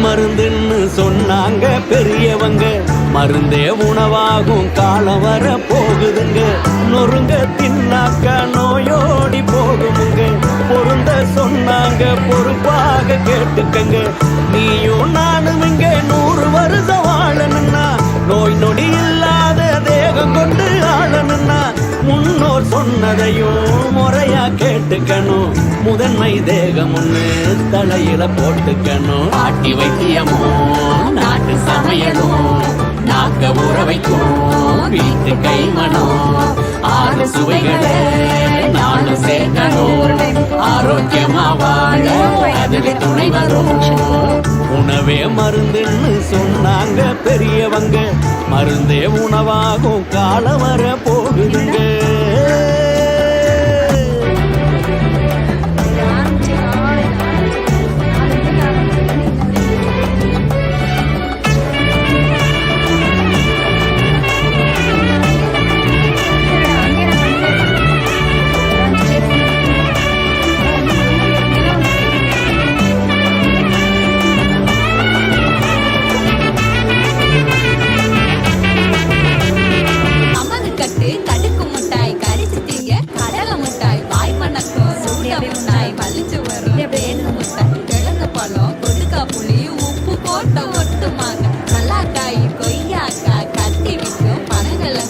மருந்துன்னு சொன்னாங்க பெரியவங்க, மருந்தே உணவாகும் காலம் வர போகுதுங்க. நொறுங்க தின்னாக்கா நோயோடி போகுமுங்க, பொருந்த சொன்னாங்க பொறுப்பாக கேட்டுக்கங்க. நீயும் நானும் இங்க 100 வருஷம் வாழணும்னா, நோய் நொடி இல்லாத தேகம் கொண்டு ஆளணும்னா, முன்னோர் சொன்னதையும் முறையா கேட்டுக்கணும். முதன்மை தேகம் ஒண்ணு தலையில போட்டுக்கணும். ஆட்டி வைத்தியமும் நாட்டு சமையலும் நாக்க ஊற வைக்கும் வீட்டு கைமணம். 6 சுவைகளை நானும் சேர்க்கணும். ஆரோக்கியமா வாழ அதில் துணை வரும். உணவே மருந்துன்னு சொன்னாங்க பெரியவங்க, மருந்தே உணவாகும் காலம் வர போகுதுங்க.